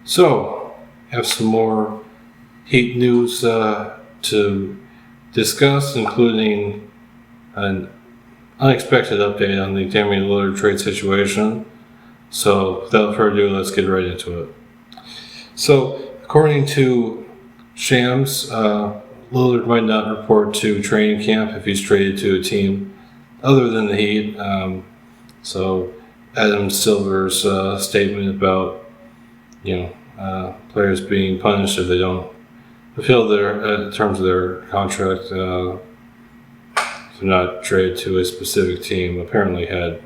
So, have some more Heat news to discuss, including an unexpected update on the Damian Lillard trade situation. So, without further ado, let's get right into it. So, according to Shams, Lillard might not report to training camp if he's traded to a team other than the Heat. So, Adam Silver's statement about players being punished if they don't fulfill their terms of their contract, to not trade to a specific team, apparently had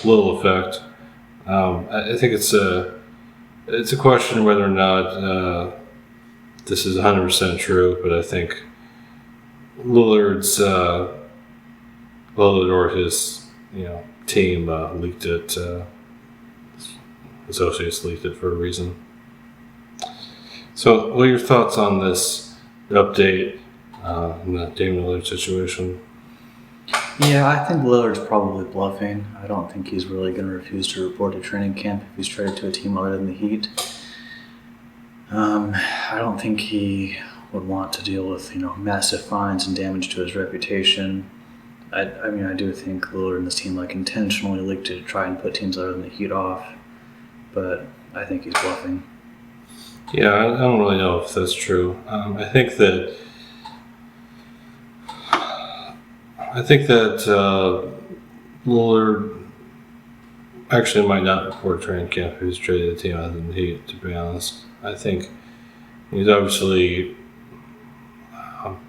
little effect. I think it's a question whether or not this is 100% true, but I think Lillard or his team leaked it. Associates leaked it for a reason. So, what are your thoughts on this update in the Damian Lillard situation? Yeah, I think Lillard's probably bluffing. I don't think he's really going to refuse to report to training camp if he's traded to a team other than the Heat. I don't think he would want to deal with massive fines and damage to his reputation. I do think Lillard and his team intentionally leaked it to try and put teams other than the Heat off, but I think he's bluffing. Yeah, I don't really know if that's true. I think that Lillard actually might not report training camp if he's traded to a team other than the Heat, to be honest. I think he's obviously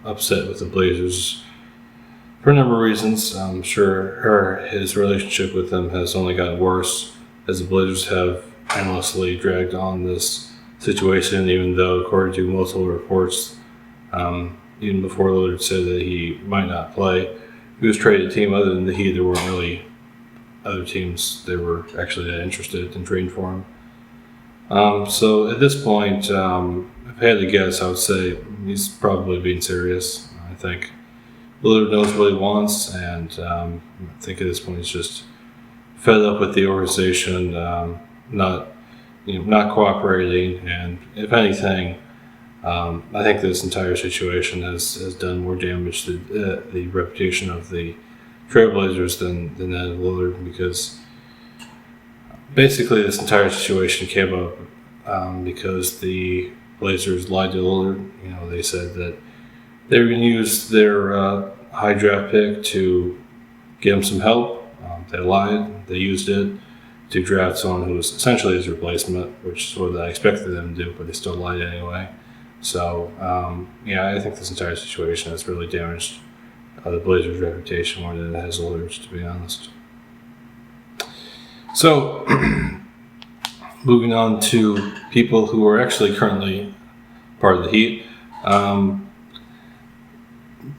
upset with the Blazers for a number of reasons. I'm sure his relationship with them has only gotten worse as the Blazers have endlessly dragged on this situation, even though, according to multiple reports, even before Lillard said that he might not play, if he was traded to a team other than the Heat, there weren't really other teams that were actually that interested in trading for him. So at this point, if I had to guess, I would say he's probably being serious. I think Lillard knows what he wants, and I think at this point he's just fed up with the organization not cooperating, and if anything, I think this entire situation has done more damage to the reputation of the Trailblazers than that of Lillard, because basically this entire situation came up because the Blazers lied to Lillard. They said that they were going to use their high draft pick to get him some help. They lied. They used it to draft someone who was essentially his replacement, which is what I expected them to do, but they still lied anyway. So, I think this entire situation has really damaged the Blazers' reputation more than it has Lillard's, to be honest. So, moving on to people who are actually currently part of the Heat.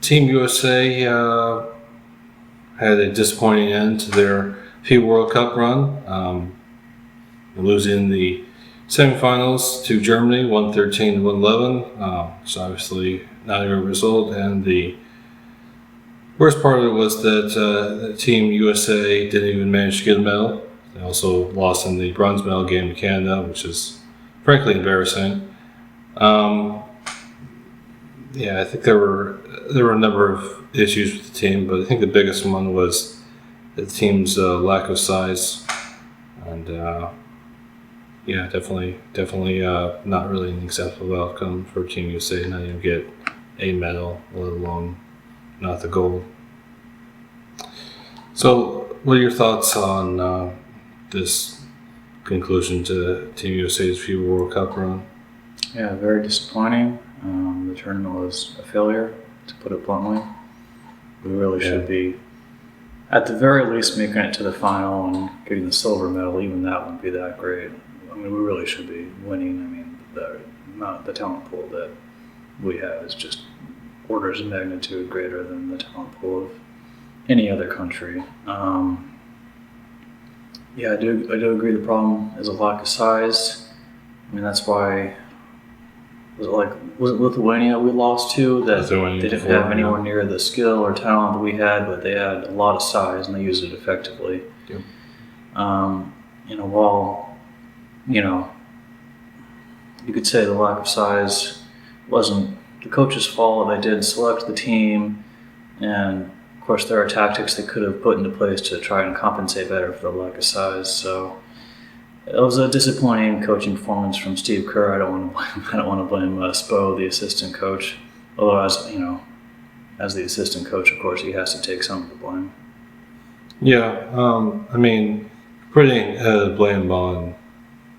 Team USA had a disappointing end to their FIBA World Cup run, losing the semifinals to Germany, 113-111. It's obviously not a good result, and the worst part of it was that Team USA didn't even manage to get a medal. They also lost in the bronze medal game to Canada, which is frankly embarrassing. I think there were a number of issues with the team, but I think the biggest one was the team's lack of size, and definitely not really an acceptable outcome for Team USA. Not even get a medal, let alone not the gold. So, what are your thoughts on this conclusion to Team USA's FIBA World Cup run? Yeah, very disappointing. The tournament was a failure, to put it bluntly. We really should be, at the very least, making it to the final and getting the silver medal. Even that wouldn't be that great. We really should be winning. The talent pool that we have is just orders of magnitude greater than the talent pool of any other country. I do agree the problem is a lack of size. That's why, was it Lithuania we lost to? That they didn't have anywhere near the skill or talent that we had, but they had a lot of size and they used it effectively. Yep. you could say the lack of size wasn't the coach's fault. They did select the team, and of course there are tactics they could have put into place to try and compensate better for the lack of size. So it was a disappointing coaching performance from Steve Kerr. I don't want to blame Spo, the assistant coach. Although, as the assistant coach, of course, he has to take some of the blame. Yeah, I mean, putting blame on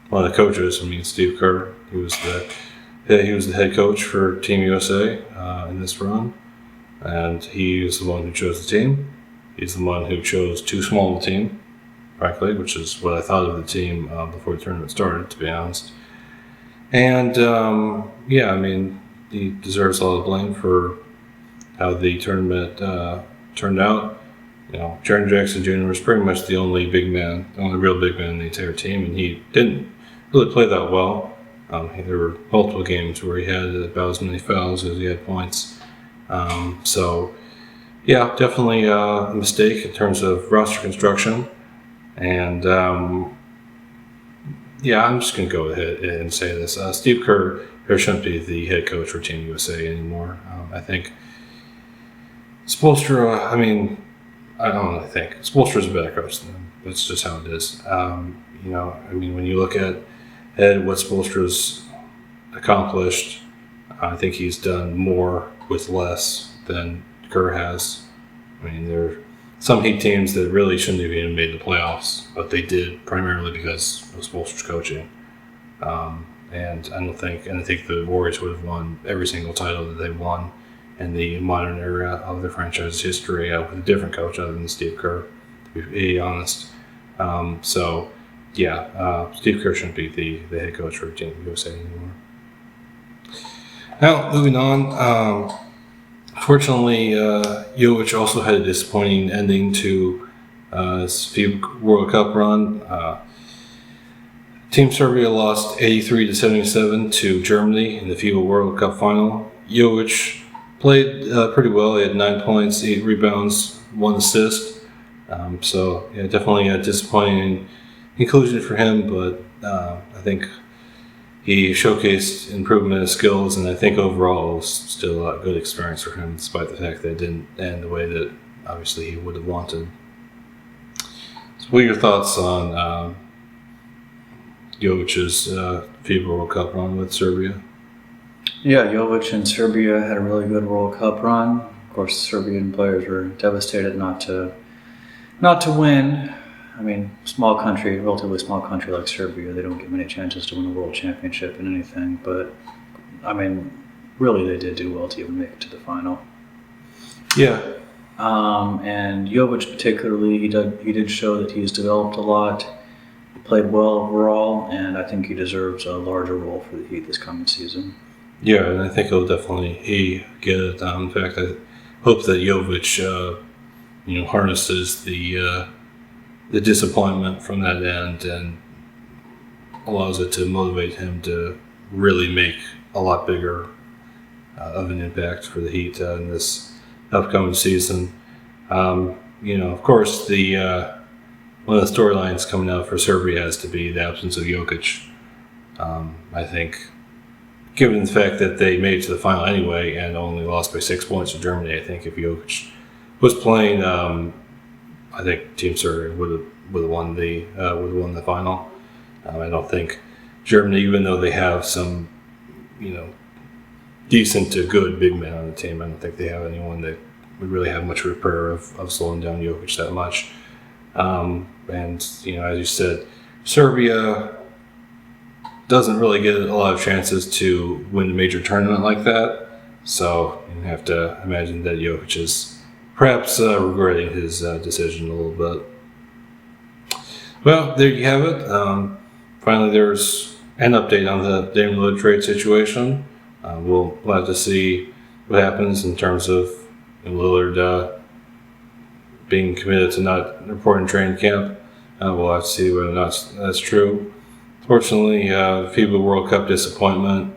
one of the coaches. I mean, Steve Kerr. He was the head coach for Team USA in this run, and he was the one who chose the team. He's the one who chose too small a team, frankly, which is what I thought of the team before the tournament started, to be honest. And yeah, I mean, he deserves a lot of blame for how the tournament turned out. You know, Jaren Jackson Jr. was pretty much the only real big man in the entire team, and he didn't really play that well. There were multiple games where he had about as many fouls as he had points. So, yeah, definitely a mistake in terms of roster construction. And, yeah, I'm just going to go ahead and say this. Steve Kerr shouldn't be the head coach for Team USA anymore. I think Spoelstra, I don't really think. Spoelstra's a better coach than him. That's just how it is. You know, I mean, when you look at what Spoelstra's accomplished, I think he's done more with less than Kerr has. I mean, there are some Heat teams that really shouldn't have even made the playoffs, but they did primarily because of Spoelstra's coaching. And I think the Warriors would have won every single title that they won in the modern era of their franchise's history with a different coach other than Steve Kerr, to be honest. So, yeah, Steve Kerr shouldn't be the head coach for Team USA anymore. Now, moving on. Fortunately, Jovic also had a disappointing ending to his FIBA World Cup run. Team Serbia lost 83-77 to Germany in the FIBA World Cup final. Jovic played pretty well. He had 9 points, 8 rebounds, 1 assist. So, yeah, definitely a disappointing conclusion for him, but I think he showcased improvement in skills, and I think overall it was still a good experience for him, despite the fact that it didn't end the way that obviously he would have wanted. So what are your thoughts on Jovic's FIBA World Cup run with Serbia? Yeah, Jovic and Serbia had a really good World Cup run. Of course, the Serbian players were devastated not to win. I mean, relatively small country like Serbia, they don't get many chances to win a world championship in anything. But, I mean, really they did do well to even make it to the final. Yeah. And Jovic particularly, he did show that he's developed a lot. He played well overall, and I think he deserves a larger role for the Heat this coming season. Yeah, and I think he'll definitely get it. In fact, I hope that Jovic, harnesses the disappointment from that end and allows it to motivate him to really make a lot bigger of an impact for the Heat in this upcoming season. Of course, one of the storylines coming out for Serbia has to be the absence of Jokic. I think, given the fact that they made it to the final anyway and only lost by 6 points to Germany, I think if Jokic was playing, I think Team Serbia would have won the final. I don't think Germany, even though they have some, decent to good big men on the team, I don't think they have anyone that would really have much repair of slowing down Jokic that much. And as you said, Serbia doesn't really get a lot of chances to win a major tournament like that. So you have to imagine that Jokic is perhaps regretting his decision a little bit. Well, there you have it. Finally, there's an update on the Dame Lillard trade situation. We'll have to see what happens in terms of Lillard being committed to not reporting training camp. We'll have to see whether or not that's true. Fortunately, FIBA World Cup disappointment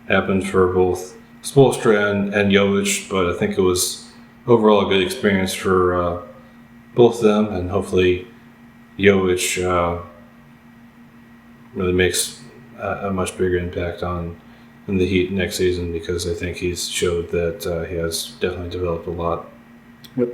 happened for both Spoelstra and Jovic, but I think it was overall a good experience for both of them, and hopefully Jovic really makes a much bigger impact on in the Heat next season, because I think he's showed that he has definitely developed a lot. Yep.